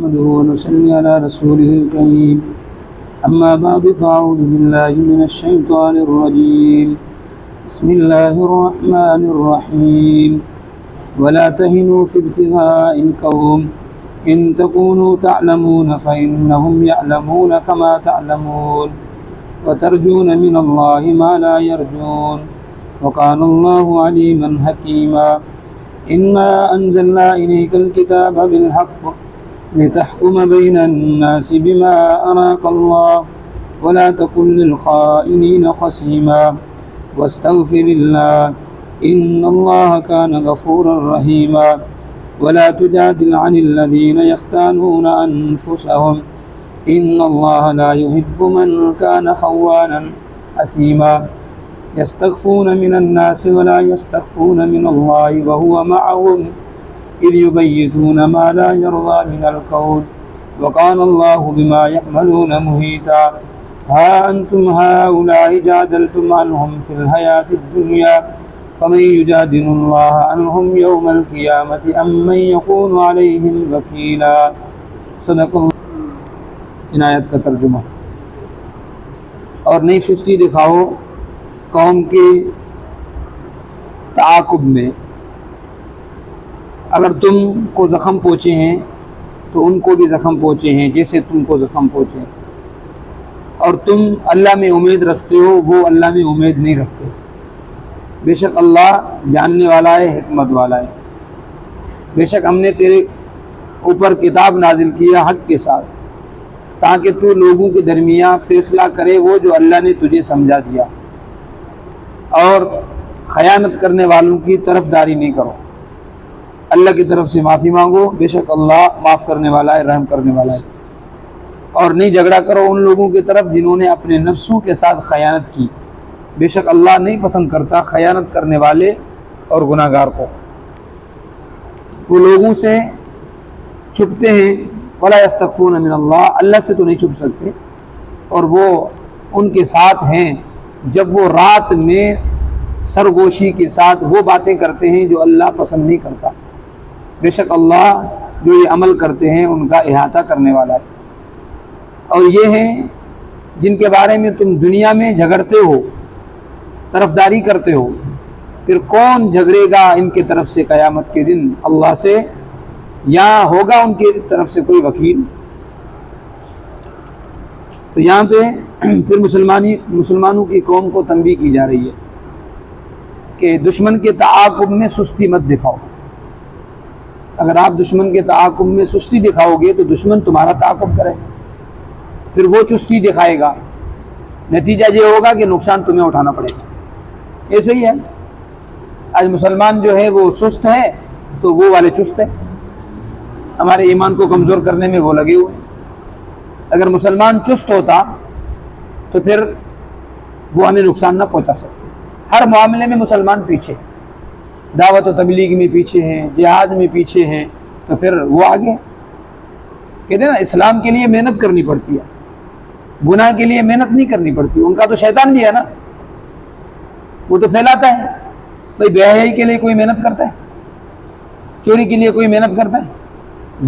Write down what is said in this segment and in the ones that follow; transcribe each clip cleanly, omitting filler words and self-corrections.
نحمده ونصلي على رسوله الكريم أما بعد فأعوذ بالله من الشيطان الرجيم بسم الله الرحمن الرحيم ولا تهنوا في ابتغاء القوم إن تكونوا تعلمون فإنهم يعلمون كما تعلمون وترجون من الله ما لا يرجون وكان الله عليما حكيما إنا أنزلنا إليك الكتاب بالحق لتحكم بين الناس بما أراك الله ولا تكن للخائنين خصيما واستغفر الله إن الله كان غفورا رحيما ولا تجادل عن الذين يختانون أنفسهم إن الله لا يحب من كان خوانا أثيما يستخفون من الناس ولا يستخفون من الله وهو معهم إذ يبيتون ما لا يرضى من القول وكان الله بما يعملون محيطا ها أنتم هؤلاء جادلتم عنهم في الحياة الدنيا فمن يجادل الله عنهم يوم القيامة أم من يكون عليهم وكيلا صدق اللہ. ان آیت کا ترجمہ: اور نہیں سستی دکھاؤ قوم کے تعاقب میں. اگر تم کو زخم پہنچے ہیں تو ان کو بھی زخم پہنچے ہیں جیسے تم کو زخم پہنچے، اور تم اللہ میں امید رکھتے ہو، وہ اللہ میں امید نہیں رکھتے. بے شک اللہ جاننے والا ہے، حکمت والا ہے. بے شک ہم نے تیرے اوپر کتاب نازل کیا حق کے ساتھ تاکہ تو لوگوں کے درمیان فیصلہ کرے وہ جو اللہ نے تجھے سمجھا دیا، اور خیانت کرنے والوں کی طرفداری نہیں کرو. اللہ کی طرف سے معافی مانگو، بے شک اللہ معاف کرنے والا ہے، رحم کرنے والا ہے. اور نہیں جھگڑا کرو ان لوگوں کی طرف جنہوں نے اپنے نفسوں کے ساتھ خیانت کی. بے شک اللہ نہیں پسند کرتا خیانت کرنے والے اور گناہ گار کو. وہ لوگوں سے چھپتے ہیں، ولا یستخفون من اللہ، اللہ سے تو نہیں چھپ سکتے، اور وہ ان کے ساتھ ہیں جب وہ رات میں سرگوشی کے ساتھ وہ باتیں کرتے ہیں جو اللہ پسند نہیں کرتا. بے شک اللہ جو یہ عمل کرتے ہیں ان کا احاطہ کرنے والا ہے. اور یہ ہیں جن کے بارے میں تم دنیا میں جھگڑتے ہو، طرفداری کرتے ہو، پھر کون جھگڑے گا ان کی طرف سے قیامت کے دن اللہ سے، یا ہوگا ان کی طرف سے کوئی وکیل. تو یہاں پہ پھر مسلمانوں کی قوم کو تنبیہ کی جا رہی ہے کہ دشمن کے تعاقب میں سستی مت دکھاؤ. اگر آپ دشمن کے تعاقب میں سستی دکھاؤ گے تو دشمن تمہارا تعاقب کرے، پھر وہ چستی دکھائے گا، نتیجہ یہ ہوگا کہ نقصان تمہیں اٹھانا پڑے گا. ایسے ہی ہے، آج مسلمان جو ہے وہ سست ہے تو وہ والے چست ہے، ہمارے ایمان کو کمزور کرنے میں وہ لگے ہوئے. اگر مسلمان چست ہوتا تو پھر وہ ہمیں نقصان نہ پہنچا سکتے. ہر معاملے میں مسلمان پیچھے، دعوت و تبلیغ میں پیچھے ہیں، جہاد میں پیچھے ہیں، تو پھر وہ آگے. کہتے ہیں نا اسلام کے لیے محنت کرنی پڑتی ہے، گناہ کے لیے محنت نہیں کرنی پڑتی. ان کا تو شیطان بھی ہے نا، وہ تو پھیلاتا ہے. بھائی بے حیائی کے لیے کوئی محنت کرتا ہے؟ چوری کے لیے کوئی محنت کرتا ہے؟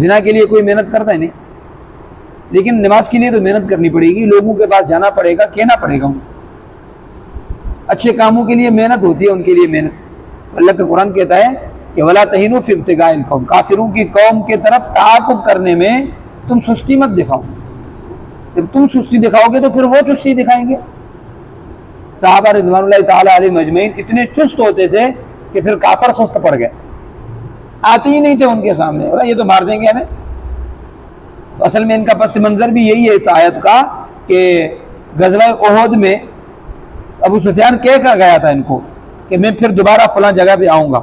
زنا کے لیے کوئی محنت کرتا ہے؟ نہیں. لیکن نماز کے لیے تو محنت کرنی پڑے گی، لوگوں کے پاس جانا پڑے گا، کہنا پڑے گا. اچھے کاموں کے لیے محنت ہوتی ہے، ان کے لیے محنت. اللہ کا قرآن کہتا ہے کہ ولا تہینوا فی ابتغاء القوم، کافروں کی قوم کی طرف تعاقب کرنے میں تم سستی مت دکھاؤ. جب تم سستی دکھاؤ گے تو پھر وہ چستی دکھائیں گے. صحابہ رضوان اللہ تعالی علیہم اجمعین اتنے چست ہوتے تھے کہ پھر کافر سست پڑ گئے، آتے ہی نہیں تھے ان کے سامنے، اور یہ تو مار دیں گے ہمیں. اصل میں ان کا پس منظر بھی یہی ہے اس آیت کا کہ غزوہ احد میں ابو سفیان کہہ کر گیا تھا ان کو کہ میں پھر دوبارہ فلاں جگہ پہ آؤں گا.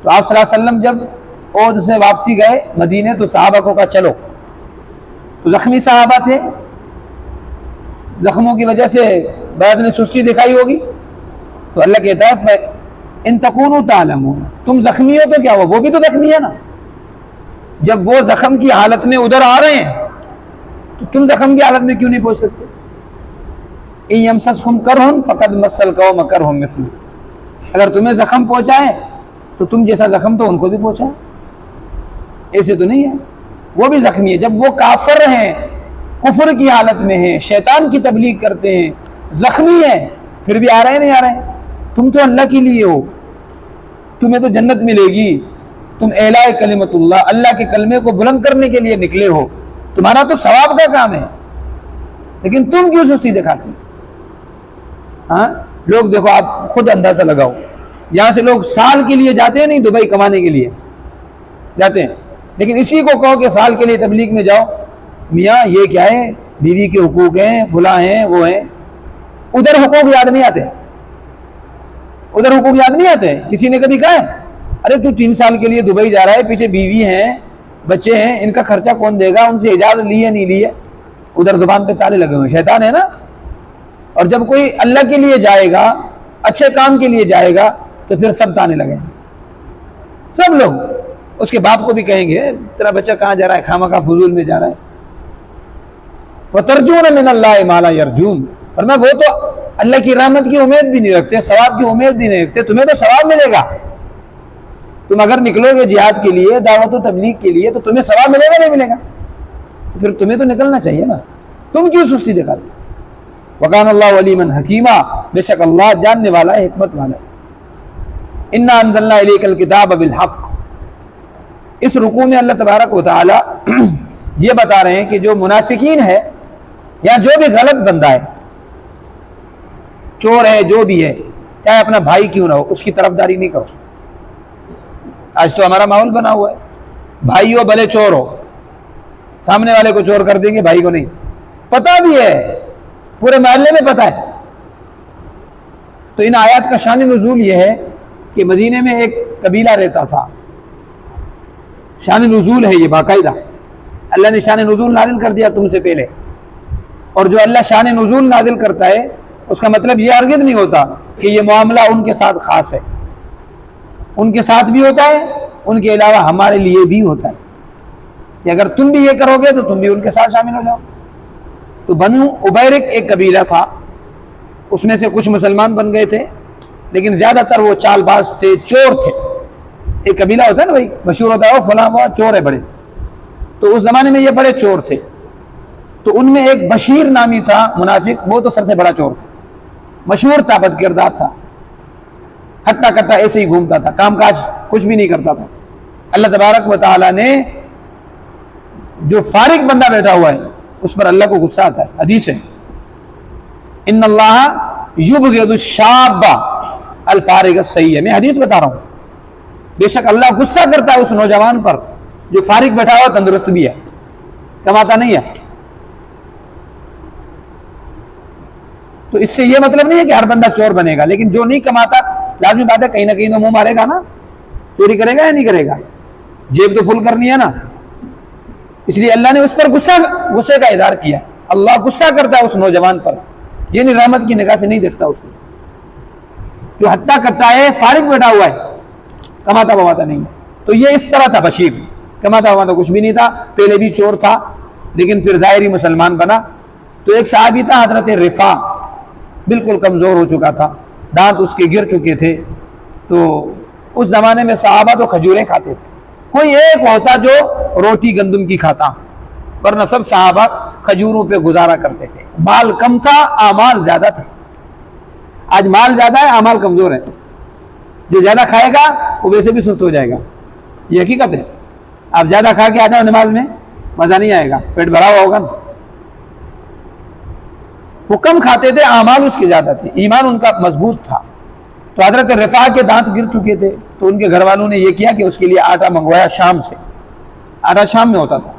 تو آپ صلی اللہ علیہ وسلم جب احد سے واپسی گئے مدینے تو صحابہ کو کہا چلو. تو زخمی صحابہ تھے، زخموں کی وجہ سے بعض نے سستی دکھائی ہوگی. تو اللہ کہتا ہے ان تکونوا تعلمون، تم زخمی ہو تو کیا ہوا، وہ بھی تو زخمی ہے نا. جب وہ زخم کی حالت میں ادھر آ رہے ہیں تو تم زخم کی حالت میں کیوں نہیں پہنچ سکتے؟ ان یمسسکم کرہ فقد مس القوم کرہ مثلہ، اگر تمہیں زخم پہنچائے تو تم جیسا زخم تو ان کو بھی پہنچائے. ایسے تو نہیں ہے. وہ بھی زخمی ہے. جب وہ کافر ہیں، کفر کی حالت میں ہیں، شیطان کی تبلیغ کرتے ہیں، زخمی ہیں، پھر بھی آ رہے ہیں نہیں آ رہے ہیں؟ تم تو اللہ کے لیے ہو، تمہیں تو جنت ملے گی، تم اعلاء کلمت اللہ، اللہ کے کلمے کو بلند کرنے کے لیے نکلے ہو، تمہارا تو ثواب کا کام ہے، لیکن تم کیوں سستی دکھاتے ہیں؟ ہاں لوگ دیکھو، آپ خود اندازہ لگاؤ، یہاں سے لوگ سال کے لیے جاتے ہیں نہیں دبئی کمانے کے لیے جاتے ہیں، لیکن اسی کو کہو کہ سال کے لیے تبلیغ میں جاؤ، میاں یہ کیا ہے، بیوی کے حقوق ہیں، فلاں ہیں، وہ ہیں، ادھر حقوق یاد نہیں آتے، ادھر حقوق یاد نہیں آتے. کسی نے کبھی کہا ہے ارے تو 3 سال کے لیے دبئی جا رہا ہے، پیچھے بیوی ہیں، بچے ہیں، ان کا خرچہ کون دے گا، ان سے اجازت لی ہے نہیں لی ہے؟ ادھر زبان پہ تالے لگے ہوئے، شیطان ہے نا. اور جب کوئی اللہ کے لیے جائے گا، اچھے کام کے لیے جائے گا، تو پھر سب تانے لگے، سب لوگ اس کے باپ کو بھی کہیں گے تیرا بچہ کہاں جا رہا ہے، خامخواہ فضول میں جا رہا ہے. وَتَرْجُونَ مِنَ اللَّهِ مَا لَا يَرْجُونَ، فرمایا وہ تو اللہ کی رحمت کی امید بھی نہیں رکھتے، ثواب کی امید بھی نہیں رکھتے، تمہیں تو ثواب ملے گا. تم اگر نکلو گے جہاد کے لیے، دعوت و تبلیغ کے لیے، تو تمہیں ثواب ملے گا نہیں ملے گا؟ تو پھر تمہیں تو نکلنا چاہیے نا، تم کیوں سستی دکھاتے؟ وَقَانَ اللَّهُ عَلِيمًا حَكِيمًا، بے شک اللہ جاننے والا ہے، حکمت والا ہے. اِنَّا أَنزَلْنَا إِلَيْكَ الْكِتَابَ بِالْحَقِّ، اس رکوع میں اللہ تبارک و تعالی یہ بتا رہے ہیں کہ جو منافقین ہے یا جو بھی غلط بندہ ہے، چور ہے، جو بھی ہے، چاہے اپنا بھائی کیوں نہ ہو، اس کی طرفداری نہیں کرو. آج تو ہمارا ماحول بنا ہوا ہے، بھائی ہو بھلے چور ہو، سامنے والے کو چور کر دیں گے، بھائی کو نہیں. پتہ بھی ہے، پورے محلے میں پتہ ہے. تو ان آیات کا شان نزول یہ ہے کہ مدینے میں ایک قبیلہ رہتا تھا. شان نزول ہے یہ باقاعدہ، اللہ نے شان نزول نازل کر دیا تم سے پہلے. اور جو اللہ شان نزول نازل کرتا ہے اس کا مطلب یہ ہرگز نہیں ہوتا کہ یہ معاملہ ان کے ساتھ خاص ہے. ان کے ساتھ بھی ہوتا ہے، ان کے علاوہ ہمارے لیے بھی ہوتا ہے کہ اگر تم بھی یہ کرو گے تو تم بھی ان کے ساتھ شامل ہو جاؤ. تو بنو عبیرق ایک قبیلہ تھا، اس میں سے کچھ مسلمان بن گئے تھے، لیکن زیادہ تر وہ چال باز تھے، چور تھے. ایک قبیلہ ہوتا ہے نا بھائی، مشہور ہوتا ہے وہ فلاں وہ چور ہے بڑے. تو اس زمانے میں یہ بڑے چور تھے. تو ان میں ایک بشیر نامی تھا منافق، وہ تو سب سے بڑا چور تھا، مشہور تھا، بد کردار تھا، ہٹا کٹا ایسے ہی گھومتا تھا، کام کاج کچھ بھی نہیں کرتا تھا. اللہ تبارک و تعالیٰ نے جو فارغ بندہ بیٹھا ہوا ہے اس پر اللہ کو غصہ آتا ہے. حدیث ہے ان اللہ یبغض الشاب الفارغ الصحیح، میں حدیث بتا رہا ہوں. بے شک اللہ غصہ کرتا ہے اس نوجوان پر جو فارغ بیٹھا ہوا، تندرست بھی ہے، کماتا نہیں ہے. تو اس سے یہ مطلب نہیں ہے کہ ہر بندہ چور بنے گا، لیکن جو نہیں کماتا لازمی بات ہے کہیں نہ کہیں تو منہ مارے گا نا، چوری کرے گا یا نہیں کرے گا، جیب تو فل کرنی ہے نا. اس لیے اللہ نے اس پر غصے کا اظہار کیا. اللہ غصہ کرتا ہے اس نوجوان پر، یہ نہیں رحمت کی نگاہ سے نہیں دیکھتا اس کو، جو ہٹا کٹا ہے، فارغ بیٹھا ہوا ہے، کماتا بماتا نہیں ہے. تو یہ اس طرح تھا بشیر، کماتا بماتا کچھ بھی نہیں تھا، پہلے بھی چور تھا لیکن پھر ظاہری مسلمان بنا. تو ایک صحابی تھا حضرت رفاع، بالکل کمزور ہو چکا تھا، دانت اس کے گر چکے تھے. تو اس زمانے میں صحابہ تو کھجوریں کھاتے تھے، کوئی ایک ہوتا جو روٹی گندم کی کھاتا، ورنہ سب صحابہ کھجوروں پہ گزارا کرتے تھے. مال کم تھا، اعمال زیادہ تھے. آج مال زیادہ ہے، اعمال کمزور ہے. جو زیادہ کھائے گا وہ ویسے بھی سست ہو جائے گا، یہ حقیقت ہے. آپ زیادہ کھا کے آ جاؤ نماز میں، مزہ نہیں آئے گا، پیٹ بھرا ہوا ہوگا نا. وہ کم کھاتے تھے، اعمال اس کے زیادہ تھے، ایمان ان کا مضبوط تھا. تو حضرت رفاع کے دانت گر چکے تھے، تو ان کے گھر والوں نے یہ کیا کہ اس کے لیے آٹا منگوایا شام سے. آٹا شام میں ہوتا تھا،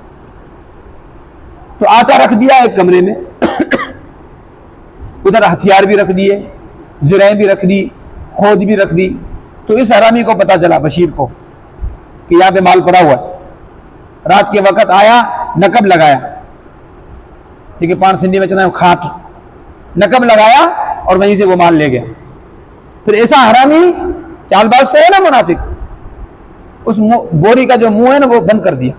تو آٹا رکھ دیا ایک کمرے میں، ادھر ہتھیار بھی رکھ دیے، زرہیں بھی رکھ دی، خود بھی رکھ دی. تو اس حرامی کو پتا چلا، بشیر کو، کہ یہاں پہ مال پڑا ہوا ہے. رات کے وقت آیا، نقب لگایا، ٹھیک ہے، 5 سنڈی میں چنا کھاٹ نقب لگایا اور وہیں سے وہ مال لے گیا. پھر ایسا حرامی چال باز تو ہے نا منافق، اس بوری کا جو منہ ہے نا وہ بند کر دیا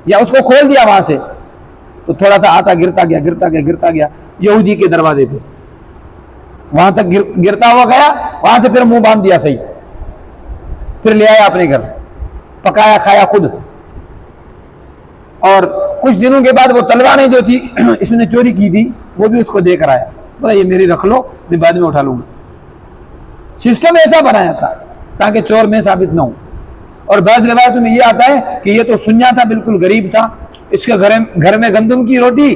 یا اس کو کھول دیا وہاں سے. تو تھوڑا سا آٹا گرتا گیا یہودی کے دروازے پہ، وہاں تک گرتا ہوا گیا، وہاں سے پھر منہ باندھ دیا صحیح. پھر لے آیا اپنے گھر، پکایا کھایا خود. اور کچھ دنوں کے بعد وہ تلواریں جو تھی اس نے چوری کی تھی وہ بھی اس کو دے کر آیا، بولا یہ میری رکھ لو، میں بعد میں اٹھا لوں گا۔ سسٹم ایسا بنایا تھا تاکہ چور میں ثابت نہ ہو۔ اور بعض روایتوں میں یہ آتا ہے کہ یہ تو سنیا تھا، بالکل غریب تھا، اس کے گھر میں گندم کی روٹی،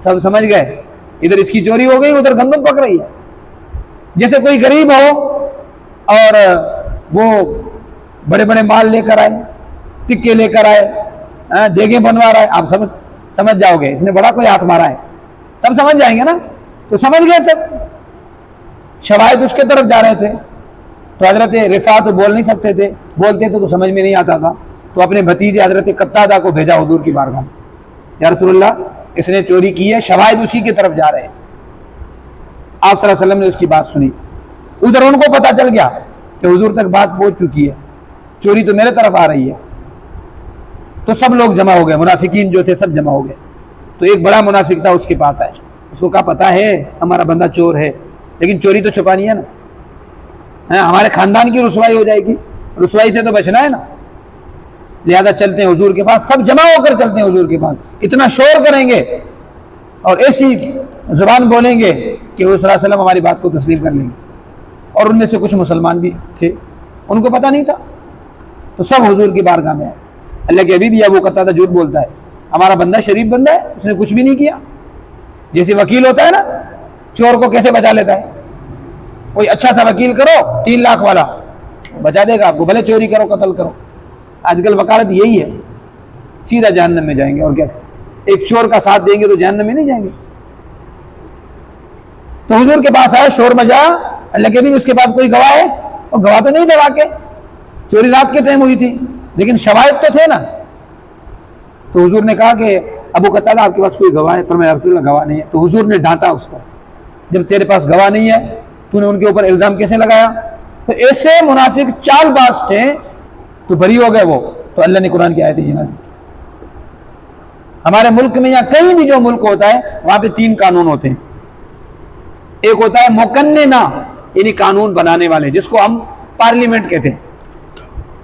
سب سمجھ گئے ادھر اس کی چوری ہو گئی، ادھر گندم پک رہی ہے۔ جیسے کوئی غریب ہو اور وہ بڑے بڑے مال لے کر آئے، ٹکے لے کر آئے، دیگیں بنوا رہا ہے، آپ سمجھ جاؤ گے اس نے بڑا کوئی ہاتھ مارا ہے، سب سمجھ جائیں گے نا، تو سمجھ گئے سب۔ شواہد اس کے طرف جا رہے تھے، تو حضرت رفاع تو بول نہیں سکتے تھے، بولتے تو سمجھ میں نہیں آتا تھا، تو اپنے بھتیجے حضرت قتادہ کو بھیجا حضور کی بارگاہ میں، یا رسول اللہ اس نے چوری کی ہے، شواہد اسی کی طرف جا رہے ہیں۔ آپ صلی اللہ علیہ وسلم نے اس کی بات سنی، ادھر ان کو پتا چل گیا کہ حضور تک بات پہنچ چکی ہے، چوری تو میرے طرف آ رہی ہے، تو سب لوگ جمع ہو گئے، منافقین جو تھے سب جمع ہو گئے۔ تو ایک بڑا منافق تھا، اس کے پاس آئے، اس کو کہا پتا ہے ہمارا بندہ چور ہے، لیکن چوری تو چھپانی ہے نا، ہمارے خاندان کی رسوائی ہو جائے گی، رسوائی سے تو بچنا ہے نا، لہذا چلتے ہیں حضور کے پاس، سب جمع ہو کر چلتے ہیں حضور کے پاس، اتنا شور کریں گے اور ایسی زبان بولیں گے کہ حضور صلی اللہ علیہ وسلم ہماری بات کو تسلیم کر لیں گے۔ اور ان میں سے کچھ مسلمان بھی تھے، ان کو پتہ نہیں تھا، تو سب حضور کی بارگاہ میں آئے۔ اللہ کے حبیب ابو قتادہ جھوٹ بولتا ہے، ہمارا بندہ شریف بندہ ہے، اس نے کچھ بھی نہیں کیا۔ جیسے وکیل ہوتا ہے نا، چور کو کیسے بچا لیتا ہے، کوئی اچھا سا وکیل کرو 3 لاکھ والا بچا دے گا آپ کو، بھلے چوری کرو قتل کرو۔ آج کل وکالت یہی ہے، سیدھا جہنم میں جائیں گے، اور کیا ایک چور کا ساتھ دیں گے تو جہنم میں نہیں جائیں گے۔ تو حضور کے پاس آئے، شور مچا، اللہ کے بھی اس کے پاس کوئی گواہ ہے، اور گواہ تو نہیں دے واقع، چوری رات کے ٹائم ہوئی تھی، لیکن شواہد تو تھے نا۔ تو حضور نے کہا کہ ابو قتادہ آپ کے پاس کوئی گواہ ہے؟ فرمایا رسول اللہ گواہ نہیں ہے۔ تو حضور نے ڈانٹا اس کو، جب تیرے پاس گواہ نہیں ہے تو نے ان کے اوپر الزام کیسے لگایا؟ تو ایسے منافق چال باز تھے تو بری ہو گئے وہ، تو اللہ نے قرآن کی آیتیں نازل کی۔ ہمارے ملک میں یا کہیں بھی جو ملک ہوتا ہے وہاں پہ 3 قانون ہوتے ہیں، ایک ہوتا ہے مقننہ، یعنی قانون بنانے والے، جس کو ہم پارلیمنٹ کہتے ہیں۔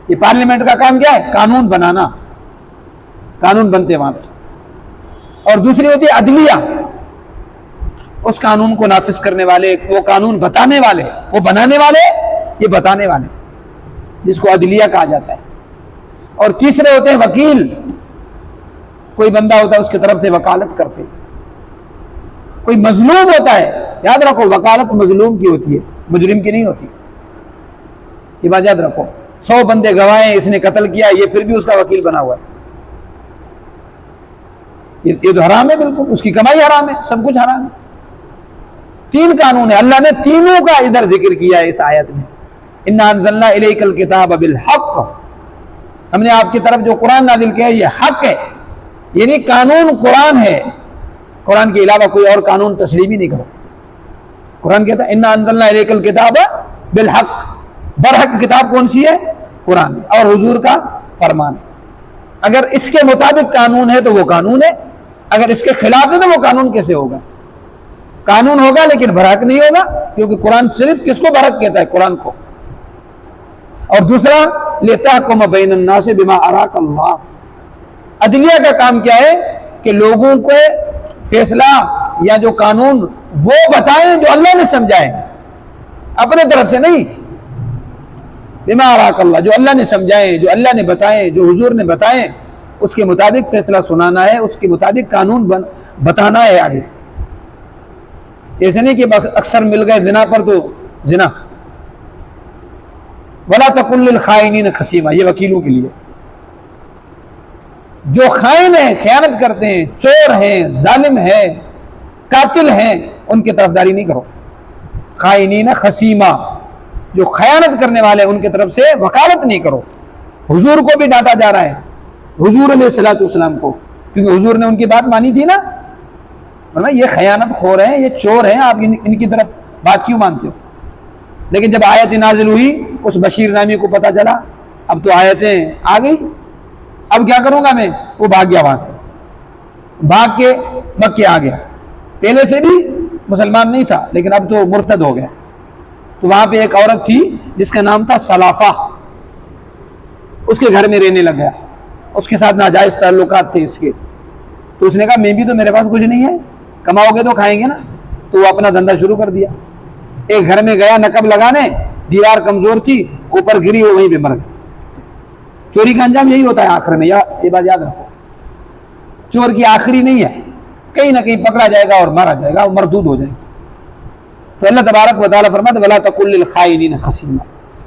یہ پارلیمنٹ کا کام کیا ہے؟ قانون بنانا، قانون بنتے وہاں پہ۔ اور دوسری ہوتی ہے عدلیہ، اس قانون کو نافذ کرنے والے، وہ قانون بتانے والے، وہ بنانے والے، یہ بتانے والے، جس کو عدلیہ کہا جاتا ہے۔ اور تیسرے ہوتے ہیں وکیل، کوئی بندہ ہوتا ہے اس کی طرف سے وکالت کرتے، کوئی مظلوم ہوتا ہے، یاد رکھو وکالت مظلوم کی ہوتی ہے، مجرم کی نہیں ہوتی، یہ بات یاد رکھو۔ 100 بندے گواہیں اس نے قتل کیا، یہ پھر بھی اس کا وکیل بنا ہوا ہے، یہ تو حرام ہے، بالکل اس کی کمائی حرام ہے، سب کچھ حرام ہے۔ 3 قانون ہے، اللہ نے تینوں کا ادھر ذکر کیا ہے اس آیت میں۔ اِنَّا أَنزَلْنَا إِلَيْكَ الْكِتَابَ بِالْحَقِّ، ہم نے آپ کی طرف جو قرآن نازل کیا ہے یہ حق ہے، یعنی قانون قرآن ہے، قرآن کے علاوہ کوئی اور قانون تسلیم ہی نہیں کرو۔ قرآن کہتا ہے اِنَّا أَنزَلْنَا إِلَيْكَ الْكِتَابَ بِالْحَقِّ، برحق کتاب کون سی ہے؟ قرآن، اور حضور کا فرمان۔ اگر اس کے مطابق قانون ہے تو وہ قانون ہے، اگر اس کے خلاف ہے تو وہ قانون کیسے ہوگا؟ قانون ہوگا لیکن برحق نہیں ہوگا، کیونکہ قرآن صرف کس کو برحق کہتا ہے؟ قرآن کو۔ اور دوسرا لِتَحْكُمَ بَيْنَ النَّاسِ بِمَا أَرَاكَ اللَّهُ، عدلیہ کا کام کیا ہے کہ لوگوں کو فیصلہ یا جو قانون وہ بتائیں جو اللہ نے سمجھائے، اپنے طرف سے نہیں، بما اراک اللہ، جو اللہ نے سمجھائے، جو اللہ نے بتائے، جو حضور نے بتائے، اس کے مطابق فیصلہ سنانا ہے، اس کے مطابق قانون بتانا ہے آگے۔ ایسے نہیں کہ اکثر مل گئے زنا پر تو زنا، ولا تکن للخائنین خصیما، یہ وکیلوں کے لیے، جو خائن ہیں، خیانت کرتے ہیں، چور ہیں، ظالم ہیں، قاتل ہیں، ان کی طرفداری نہیں کرو۔ خائنین خصیما، جو خیانت کرنے والے ان کی طرف سے وکالت نہیں کرو۔ حضور کو بھی ڈانٹا جا رہا ہے، حضور علیہ الصلوۃ والسلام کو، کیونکہ حضور نے ان کی بات مانی تھی نا، ورنہ یہ خیانت خور ہیں، یہ چور ہیں، آپ ان کی طرف بات کیوں مانتے ہو؟ لیکن جب آیت نازل ہوئی، اس بشیر نامی کو پتا چلا اب تو آیتیں آ گئی، اب کیا کروں گا میں؟ وہ بھاگ گیا وہاں سے، بھاگ کے مکے آ گیا، پہلے سے بھی مسلمان نہیں تھا لیکن اب تو مرتد ہو گیا۔ تو وہاں پہ ایک عورت تھی جس کا نام تھا سلافہ، اس کے گھر میں رہنے لگ گیا، اس کے ساتھ ناجائز تعلقات تھے اس کے. تو اس نے کہا میں بھی تو میرے پاس کچھ نہیں ہے, کماؤ گے تو کھائیں گے نا. تو وہ اپنا دھندا شروع کر دیا. ایک گھر میں گیا نقب لگانے, دیوار کمزور تھی, اوپر گری, وہ وہیں پہ مر گئی. چوری کا انجام یہی ہوتا ہے آخر میں, یہ بات یاد رکھو. چور کی آخری نہیں ہے, کہیں نہ کہیں پکڑا جائے گا اور مارا جائے گا, مردود ہو جائے گا. تو اللہ تبارک و تعالیٰ فرماتا ہے وَلَا تَقُلْ لِلْخَائِنِينَ خَصِيمًا,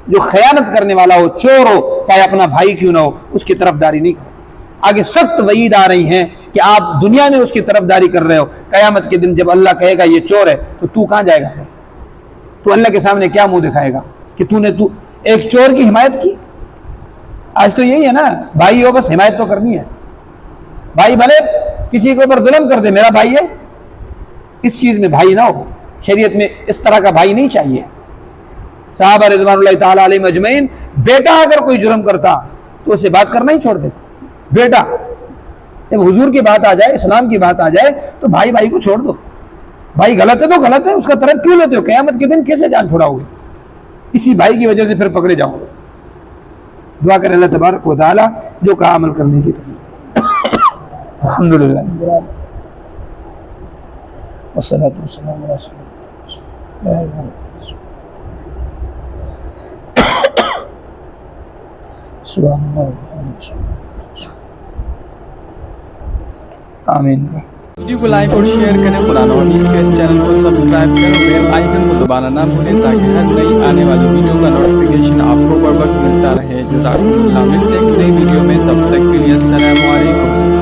جو خیانت کرنے والا ہو, چور ہو, چاہے اپنا بھائی کیوں نہ ہو, اس کی طرفداری نہیں کرو. آگے سخت وعید آ رہی ہیں کہ آپ دنیا میں اس کی طرفداری کر رہے ہو, قیامت کے دن جب اللہ کہے گا یہ چور ہے تو کہاں جائے گا؟ تو اللہ کے سامنے کیا منہ دکھائے گا کہ تو ایک چور کی حمایت کی؟ آج تو یہی ہے نا, بھائی ہو بس حمایت تو کرنی ہے. بھائی بھلے کسی کے اوپر ظلم کر دے, میرا بھائی ہے. اس چیز میں بھائی نہ ہو, شریعت میں اس طرح کا بھائی نہیں چاہیے. صحابہ رضوان اللہ تعالیٰ علیہ مجمعین, بیٹا اگر کوئی جرم کرتا تو اسے بات کرنا ہی چھوڑ دیتا. بیٹا, جب حضور کی بات آ جائے, اسلام کی بات آ جائے تو بھائی بھائی کو چھوڑ دو. بھائی غلط ہے تو غلط ہے, اس کا طرف کیوں لیتے ہو؟ قیامت کے دن کیسے جان چھوڑاؤ گے؟ اسی بھائی کی وجہ سے پھر پکڑے جاؤ گے. دعا کریں اللہ تبارک و تعالیٰ جو کہا عمل کرنے کی توفیق. الحمدللہ والصلاۃ والسلام علی رسول اللہ. سبحان اللہ, آمین. ویڈیو کو لائک اور شیئر کریں, قرآن اور حدیث کے چینل کو سبسکرائب کریں, بیل آئیکن کو دبانا نہ بھولیں تاکہ ہر نئی آنے والی ویڈیو کا نوٹیفیکیشن آپ کو بر وقت ملتا رہے. جزاکم اللہ. ملتے ہیں ایک نئی ویڈیو میں, تب تک کے لیے السلام علیکم.